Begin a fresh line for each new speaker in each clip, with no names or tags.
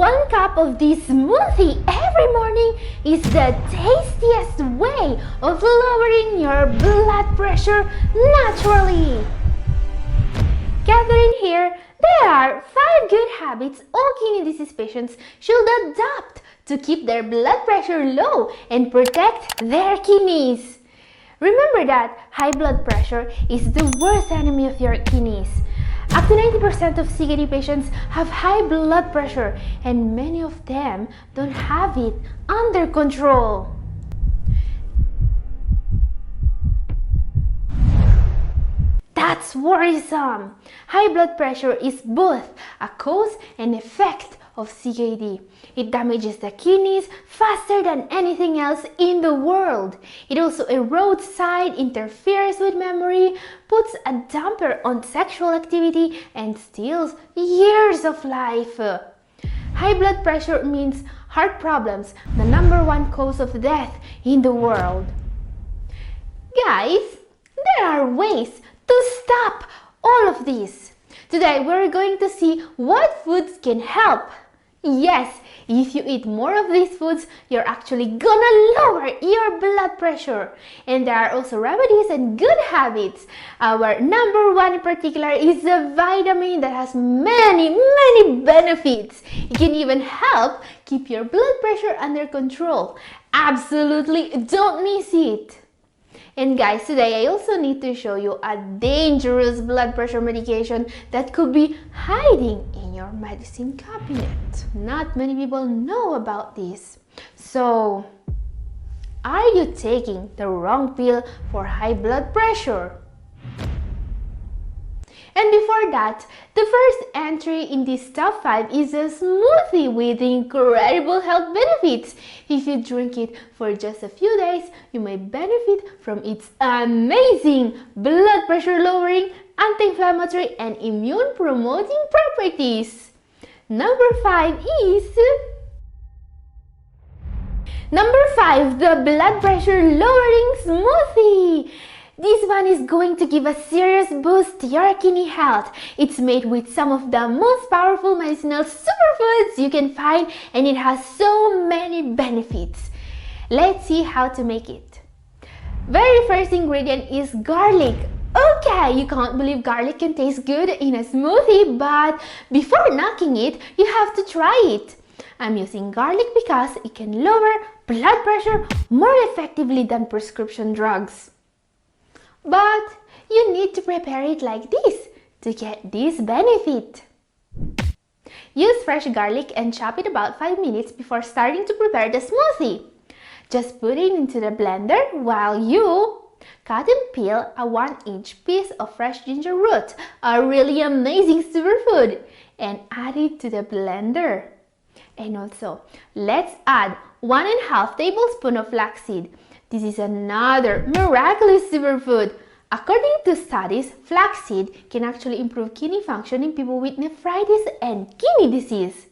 1 cup of this smoothie every morning is the tastiest way of lowering your blood pressure naturally. Gathering here, there are 5 good habits all kidney disease patients should adopt to keep their blood pressure low and protect their kidneys. Remember that high blood pressure is the worst enemy of your kidneys. Up to 90% of CKD patients have high blood pressure, and many of them don't have it under control. That's worrisome. High blood pressure is both a cause and effect of CKD. It damages the kidneys faster than anything else in the world. It also erodes sight, interferes with memory, puts a damper on sexual activity, and steals years of life. High blood pressure means heart problems, the #1 cause of death in the world. Guys, there are ways to stop all of this. Today we're going to see what foods can help. Yes, if you eat more of these foods, you're actually gonna lower your blood pressure. And there are also remedies and good habits. Our #1 in particular is a vitamin that has many benefits. It can even help keep your blood pressure under control. Absolutely don't miss it. And guys, today I also need to show you a dangerous blood pressure medication that could be hiding in your medicine cabinet. Not many people know about this. So, are you taking the wrong pill for high blood pressure? And before that, the first entry in this top 5 is a smoothie with incredible health benefits. If you drink it for just a few days, you may benefit from its amazing blood pressure lowering, anti-inflammatory, and immune promoting properties. Number 5 is the blood pressure lowering smoothie. This one is going to give a serious boost to your kidney health. It's made with some of the most powerful medicinal superfoods you can find, and it has so many benefits. Let's see how to make it. Very first ingredient is garlic. Okay, you can't believe garlic can taste good in a smoothie, but before knocking it, you have to try it. I'm using garlic because it can lower blood pressure more effectively than prescription drugs. But you need to prepare it like this to get this benefit. Use fresh garlic and chop it about 5 minutes before starting to prepare the smoothie. Just put it into the blender while you cut and peel a 1-inch piece of fresh ginger root, a really amazing superfood, and add it to the blender. And also, let's add 1½ tablespoon of flaxseed. This is another miraculous superfood. According to studies, flaxseed can actually improve kidney function in people with nephritis and kidney disease.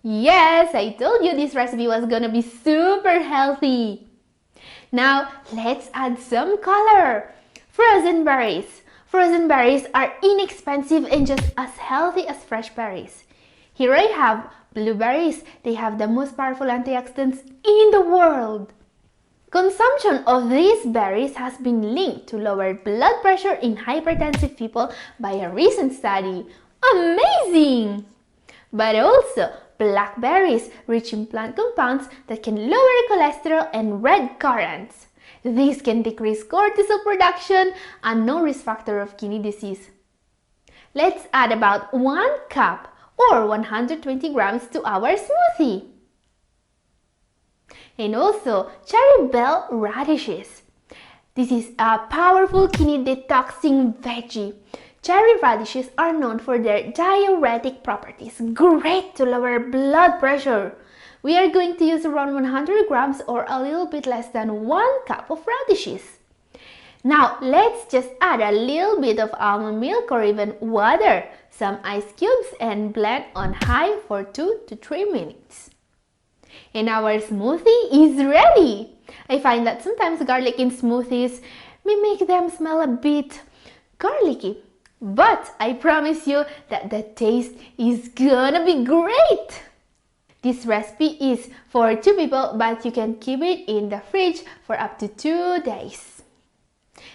Yes, I told you this recipe was gonna be super healthy. Now, let's add some color. Frozen berries. Frozen berries are inexpensive and just as healthy as fresh berries. Here I have blueberries. They have the most powerful antioxidants in the world. Consumption of these berries has been linked to lower blood pressure in hypertensive people by a recent study. Amazing! But also, blackberries, rich in plant compounds that can lower cholesterol and red currants. These can decrease cortisol production, a known risk factor of kidney disease. Let's add about 1 cup or 120 grams to our smoothie. And also cherry bell radishes. This is a powerful kidney detoxing veggie. Cherry radishes are known for their diuretic properties, great to lower blood pressure. We are going to use around 100 grams or a little bit less than 1 cup of radishes. Now let's just add a little bit of almond milk or even water, some ice cubes, and blend on high for 2 to 3 minutes. And our smoothie is ready! I find that sometimes garlic in smoothies may make them smell a bit garlicky. But I promise you that the taste is gonna be great! This recipe is for 2 people, but you can keep it in the fridge for up to 2 days.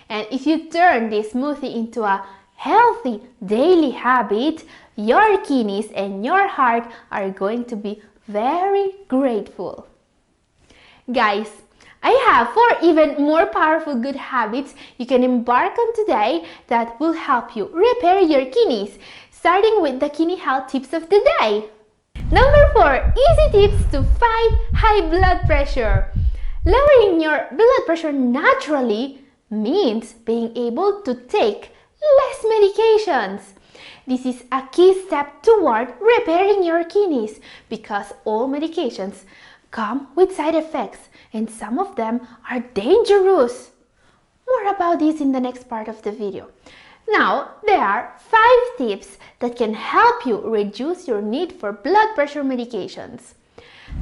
And if you turn this smoothie into a healthy daily habit, your kidneys and your heart are going to be very grateful. Guys, I have 4 even more powerful good habits you can embark on today that will help you repair your kidneys, starting with the kidney health tips of the day. Number 4, easy tips to fight high blood pressure. Lowering your blood pressure naturally means being able to take less medications. This is a key step toward repairing your kidneys because all medications come with side effects and some of them are dangerous. More about this in the next part of the video. Now, there are 5 tips that can help you reduce your need for blood pressure medications.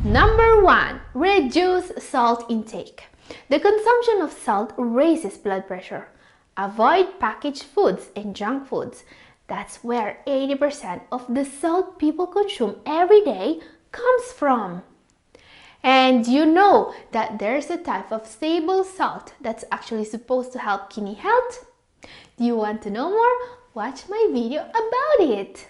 Number 1, reduce salt intake. The consumption of salt raises blood pressure. Avoid packaged foods and junk foods. That's where 80% of the salt people consume every day comes from. And you know that there's a type of stable salt that's actually supposed to help kidney health? Do you want to know more? Watch my video about it.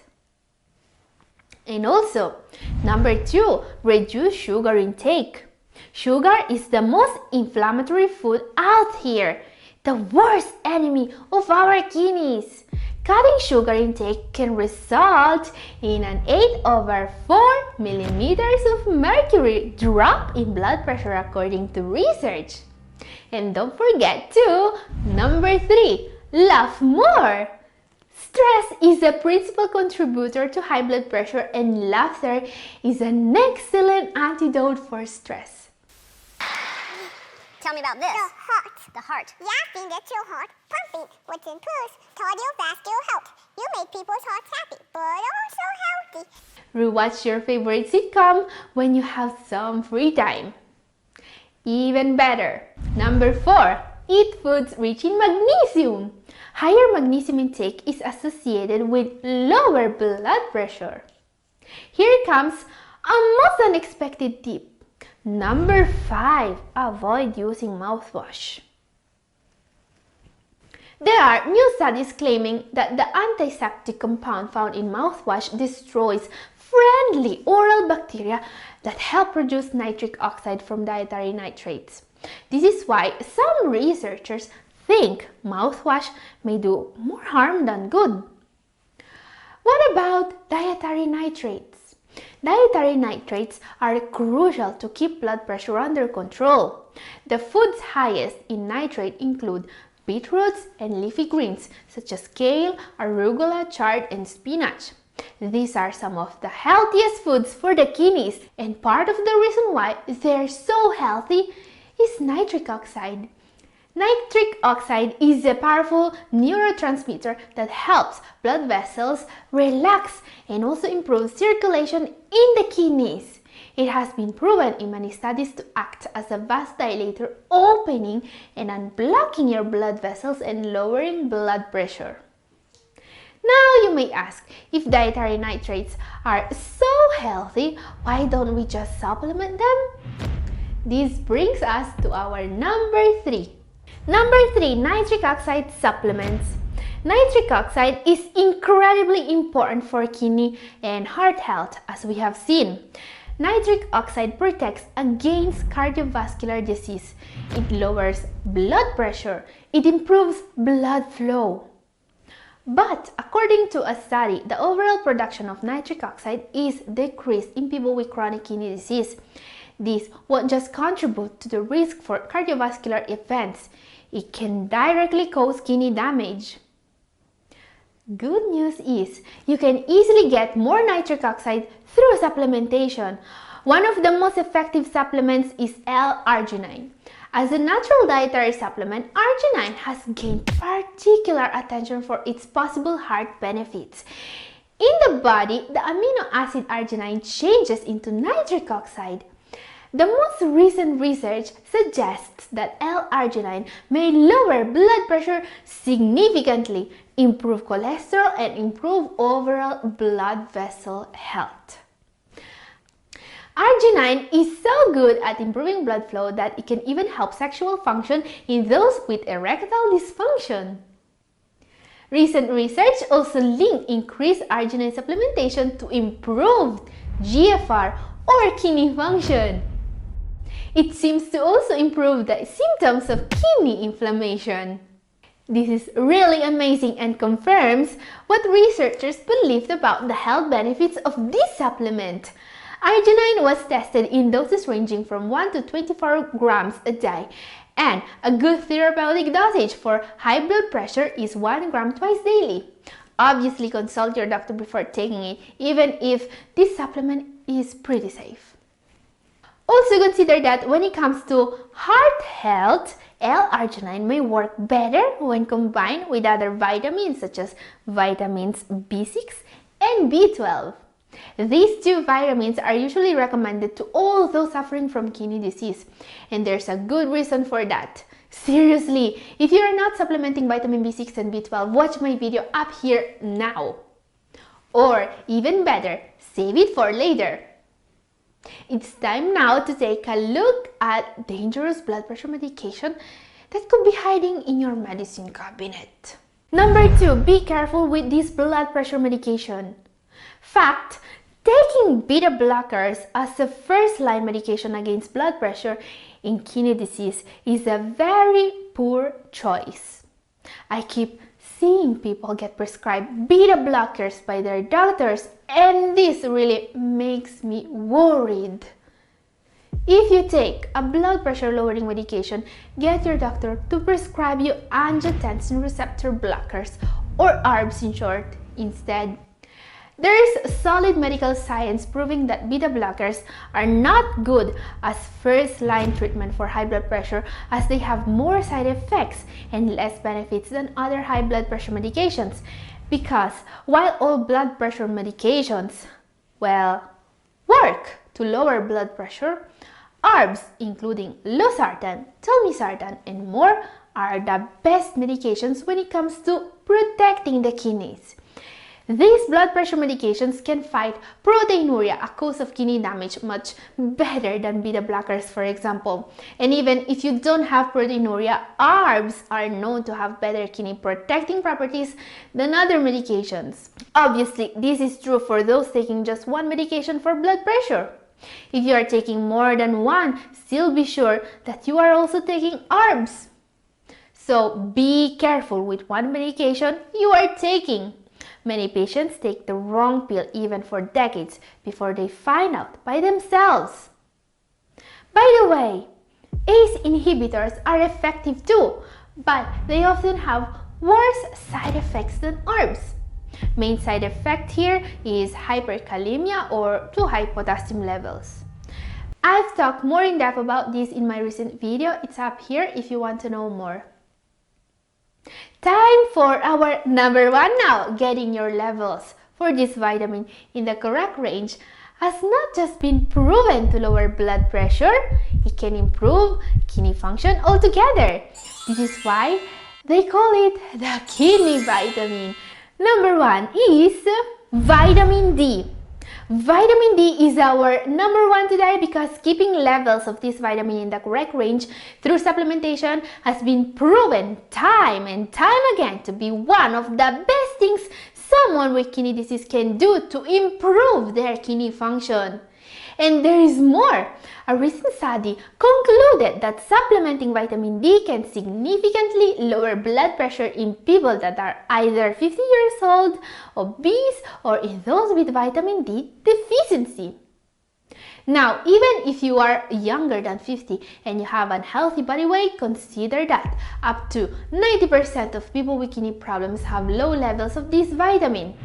And also, number 2, reduce sugar intake. Sugar is the most inflammatory food out here, the worst enemy of our kidneys. Cutting sugar intake can result in an 8/4 millimeters of mercury drop in blood pressure according to research. And don't forget to, number 3, laugh more. Stress is a principal contributor to high blood pressure and laughter is an excellent antidote for stress.
Tell me about this.
The heart.
The heart.
Laughing gets your heart pumping, which improves cardiovascular health. You make people's hearts happy, but also healthy.
Rewatch your favorite sitcom when you have some free time. Even better. Number 4, eat foods rich in magnesium. Higher magnesium intake is associated with lower blood pressure. Here comes a most unexpected tip. Number 5, avoid using mouthwash. There are new studies claiming that the antiseptic compound found in mouthwash destroys friendly oral bacteria that help produce nitric oxide from dietary nitrates. This is why some researchers think mouthwash may do more harm than good. What about dietary nitrates? Dietary nitrates are crucial to keep blood pressure under control. The foods highest in nitrate include beetroots and leafy greens such as kale, arugula, chard, and spinach. These are some of the healthiest foods for the kidneys, and part of the reason why they're so healthy is nitric oxide. Nitric oxide is a powerful neurotransmitter that helps blood vessels relax and also improves circulation in the kidneys. It has been proven in many studies to act as a vasodilator, opening and unblocking your blood vessels and lowering blood pressure. Now you may ask, if dietary nitrates are so healthy, why don't we just supplement them? This brings us to our number 3. Number 3, nitric oxide supplements. Nitric oxide is incredibly important for kidney and heart health, as we have seen. Nitric oxide protects against cardiovascular disease. It lowers blood pressure. It improves blood flow. But according to a study, the overall production of nitric oxide is decreased in people with chronic kidney disease. This won't just contribute to the risk for cardiovascular events. It can directly cause kidney damage. Good news is you can easily get more nitric oxide through supplementation. One of the most effective supplements is L-arginine. As a natural dietary supplement, arginine has gained particular attention for its possible heart benefits. In the body, the amino acid arginine changes into nitric oxide. The most recent research suggests that L-arginine may lower blood pressure significantly, improve cholesterol, and improve overall blood vessel health. Arginine is so good at improving blood flow that it can even help sexual function in those with erectile dysfunction. Recent research also linked increased arginine supplementation to improved GFR or kidney function. It seems to also improve the symptoms of kidney inflammation. This is really amazing and confirms what researchers believed about the health benefits of this supplement. Arginine was tested in doses ranging from 1 to 24 grams a day, and a good therapeutic dosage for high blood pressure is 1 gram twice daily. Obviously, consult your doctor before taking it, even if this supplement is pretty safe. Also consider that when it comes to heart health, L-arginine may work better when combined with other vitamins such as vitamins B6 and B12. These two vitamins are usually recommended to all those suffering from kidney disease, and there's a good reason for that. Seriously, if you are not supplementing vitamin B6 and B12, watch my video up here now. Or even better, save it for later. It's time now to take a look at dangerous blood pressure medication that could be hiding in your medicine cabinet. Number 2, be careful with this blood pressure medication. Fact, taking beta blockers as a first-line medication against blood pressure in kidney disease is a very poor choice. I keep seeing people get prescribed beta blockers by their doctors, and this really makes me worried. If you take a blood pressure lowering medication, get your doctor to prescribe you angiotensin receptor blockers, or ARBs in short, instead. There is solid medical science proving that beta blockers are not good as first-line treatment for high blood pressure, as they have more side effects and less benefits than other high blood pressure medications. Because while all blood pressure medications, work to lower blood pressure, ARBs, including losartan, telmisartan, and more, are the best medications when it comes to protecting the kidneys. These blood pressure medications can fight proteinuria, a cause of kidney damage, much better than beta blockers, for example. And even if you don't have proteinuria, ARBs are known to have better kidney protecting properties than other medications. Obviously, this is true for those taking just one medication for blood pressure. If you are taking more than one, still be sure that you are also taking ARBs. So be careful with one medication you are taking. Many patients take the wrong pill even for decades before they find out by themselves. By the way, ACE inhibitors are effective too, but they often have worse side effects than ARBs. Main side effect here is hyperkalemia or too high potassium levels. I've talked more in depth about this in my recent video. It's up here if you want to know more. Time for our number 1 now. Getting your levels for this vitamin in the correct range has not just been proven to lower blood pressure, it can improve kidney function altogether. This is why they call it the kidney vitamin. Number 1 is vitamin D. Vitamin D is our number 1 today because keeping levels of this vitamin in the correct range through supplementation has been proven time and time again to be one of the best things someone with kidney disease can do to improve their kidney function. And there is more. A recent study concluded that supplementing vitamin D can significantly lower blood pressure in people that are either 50 years old, obese, or in those with vitamin D deficiency. Now, even if you are younger than 50 and you have an healthy body weight, consider that up to 90% of people with kidney problems have low levels of this vitamin.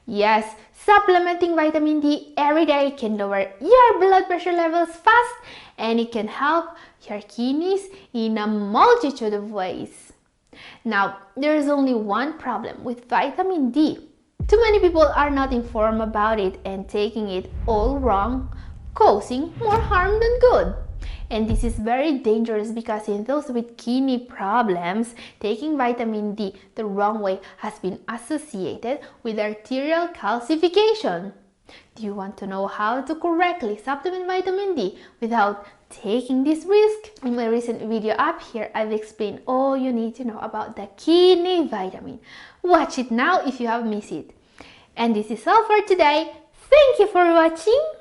Yes, supplementing vitamin D every day can lower your blood pressure levels fast, and it can help your kidneys in a multitude of ways. Now, there is only one problem with vitamin D. Too many people are not informed about it and taking it all wrong, causing more harm than good. And this is very dangerous because in those with kidney problems, taking vitamin D the wrong way has been associated with arterial calcification. Do you want to know how to correctly supplement vitamin D without taking this risk? In my recent video up here, I've explained all you need to know about the kidney vitamin. Watch it now if you have missed it. And this is all for today. Thank you for watching.